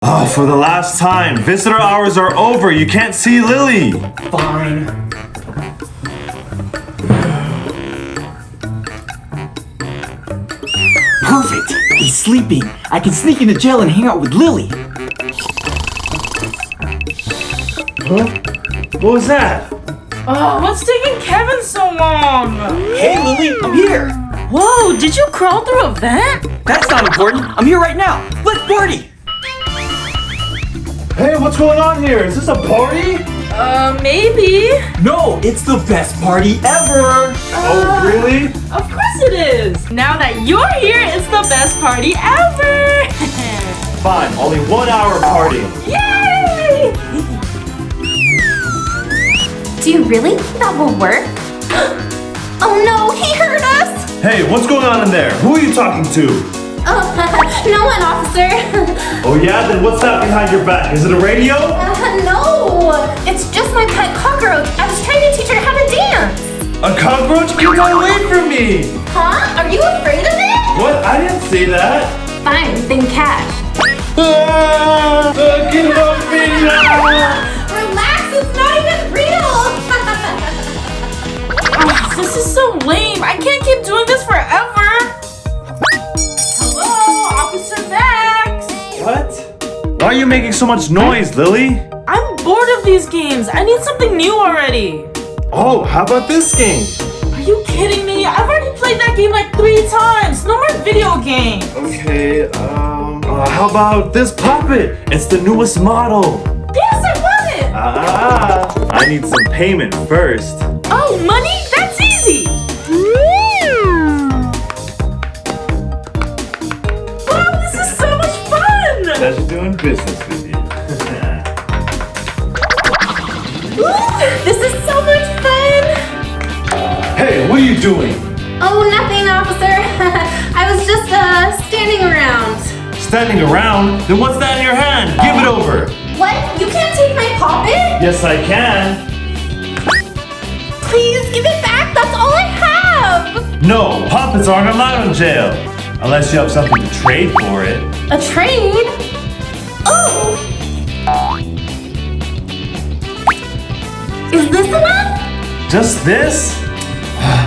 Oh, for the last time. Visitor hours are over. You can't see Lily. Fine. Perfect. He's sleeping. I can sneak into jail and hang out with Lily. Huh? What was that? Oh, what's taking Kevin so long? Hey, Lily, I'm here. Whoa, did you crawl through a vent? That's not important. I'm here right now. Let's party. Hey, what's going on here? Is this a party? Maybe. No, it's the best party ever. Oh, really? Of course it is. Now that you're here, it's the best party ever. Fine, only 1 hour party. Yay! Do you really think that will work? Oh no, he heard us! Hey, what's going on in there? Who are you talking to? Oh, no one, officer. Oh yeah? Then what's that behind your back? Is it a radio? No, it's just my pet cockroach. I was trying to teach her how to dance. A cockroach? Get away from me! Huh? Are you afraid of it? What? I didn't say that. Fine, then cash. Get off me now! Relax, it's not even real. Oh, this is so lame. I can't keep doing this forever. Hello, Officer Max. What? Why are you making so much noise, Lily? I'm bored of these games. I need something new already. Oh, how about this game? Are you kidding me? I've already played that game like 3 times. No more video games. Okay, how about this puppet? It's the newest model. Yes, I want it. I need some payment first. Oh, money? That's easy. Wow, this is so much fun. Pleasure doing business with you. Ooh, this is so much fun. Hey, what are you doing? Oh, nothing, officer. I was just, standing around. Standing around? Then what's that in your hand? Give it over. What? You can't take my poppet? Yes, I can. Please, give it back. That's all I have. No, puppets aren't allowed in jail. Unless you have something to trade for it. A trade? Oh! Is this enough? Just this?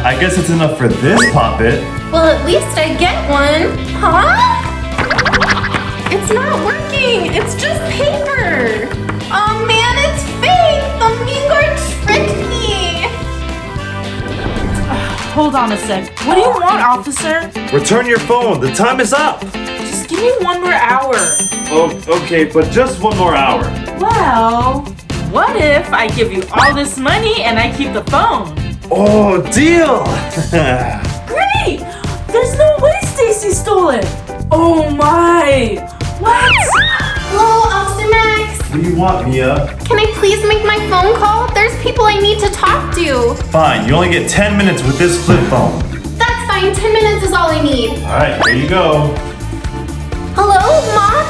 I guess it's enough for this puppet. Well, at least I get one. Huh? It's not working. It's just paper. Oh man, it's fake. The mean guard tricked me. Hold on a sec. What do you want, officer? Return your phone. The time is up. Just give me 1 more hour. Oh, okay, but just 1 more hour. Well, what if I give you all this money and I keep the phone? Oh, deal! Great! There's no way Stacy stole it. Oh my! What? Hello, Officer Max. What do you want, Mia? Can I please make my phone call? There's people I need to talk to. Fine, you only get 10 minutes with this flip phone. That's fine. 10 minutes is all I need. Alright, here you go. Hello, Mom?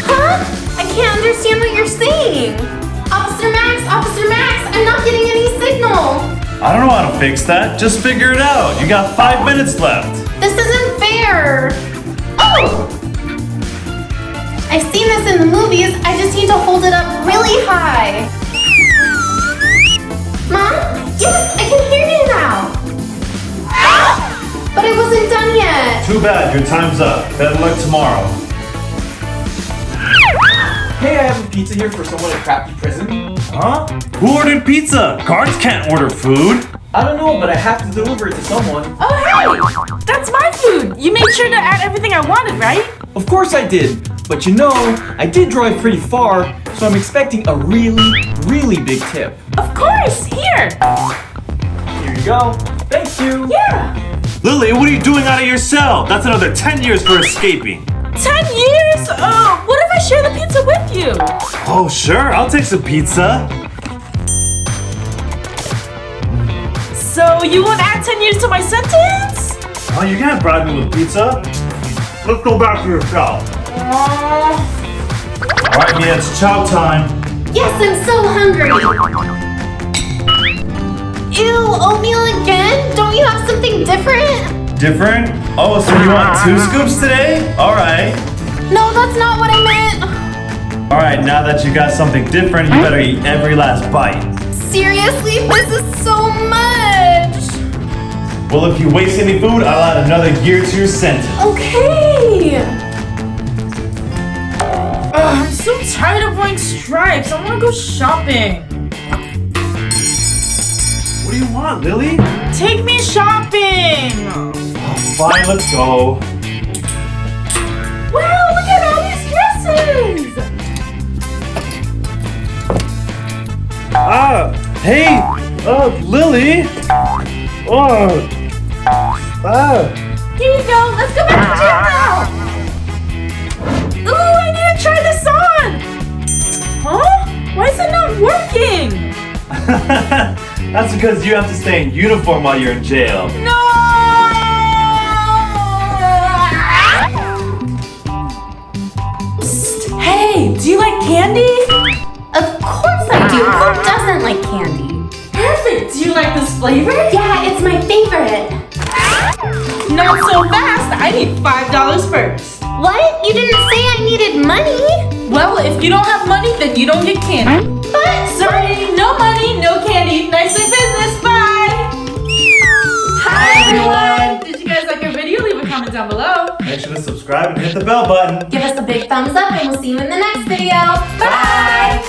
Huh? I can't understand what you're saying. Officer Max, I'm not getting any signal. I don't know how to fix that. Just figure it out. You got 5 minutes left. This isn't fair. Oh! I've seen this in the movies. I just need to hold it up really high. Mom? Yes, I can hear you now. But I wasn't done yet. Too bad, your time's up. Better luck tomorrow. Hey, I have a pizza here for someone at Crafty Prison. Huh? Who ordered pizza? Guards can't order food. I don't know, but I have to deliver it to someone. Oh hey! That's my food! You made sure to add everything I wanted, right? Of course I did. But you know, I did drive pretty far, so I'm expecting a really, really big tip. Of course! Here! Here you go. Thank you. Yeah! Lily, what are you doing out of your cell? That's another 10 years for escaping. 10 years? What if I share the pizza with you? Oh, sure. I'll take some pizza. So you won't add 10 years to my sentence? Oh, you can't bribe me with pizza. Let's go back to your cell. Alright, Mia, it's chow time. Yes, I'm so hungry. Ew, oatmeal again? Don't you have something different? Different? Oh, so you want 2 scoops today? Alright. No, that's not what I meant. Alright, now that you got something different, you better eat every last bite. Seriously, this is so much. Well, if you waste any food, I'll add another year to your sentence. Okay. I'm so tired of wearing stripes. I want to go shopping. What do you want, Lily? Take me shopping. Fine, let's go. Wow, look at all these dresses. Hey, Lily. Here you go. Let's go back to the gym now. Ooh, I need to try this on. Huh? Why is it not working? That's because you have to stay in uniform while you're in jail. No! Psst. Hey, do you like candy? Of course I do. Who doesn't like candy? Perfect. Do you like this flavor? Yeah, it's my favorite. Not so fast. I need $5 first. What? You didn't say I needed money. Well, if you don't have money, then you don't get candy. But Sorry, no money, no candy. Nice in business. Bye. Hi everyone. Did you guys like our video? Leave a comment down below. Make sure to subscribe and hit the bell button. give us a big thumbs up and we'll see you in the next video. Bye.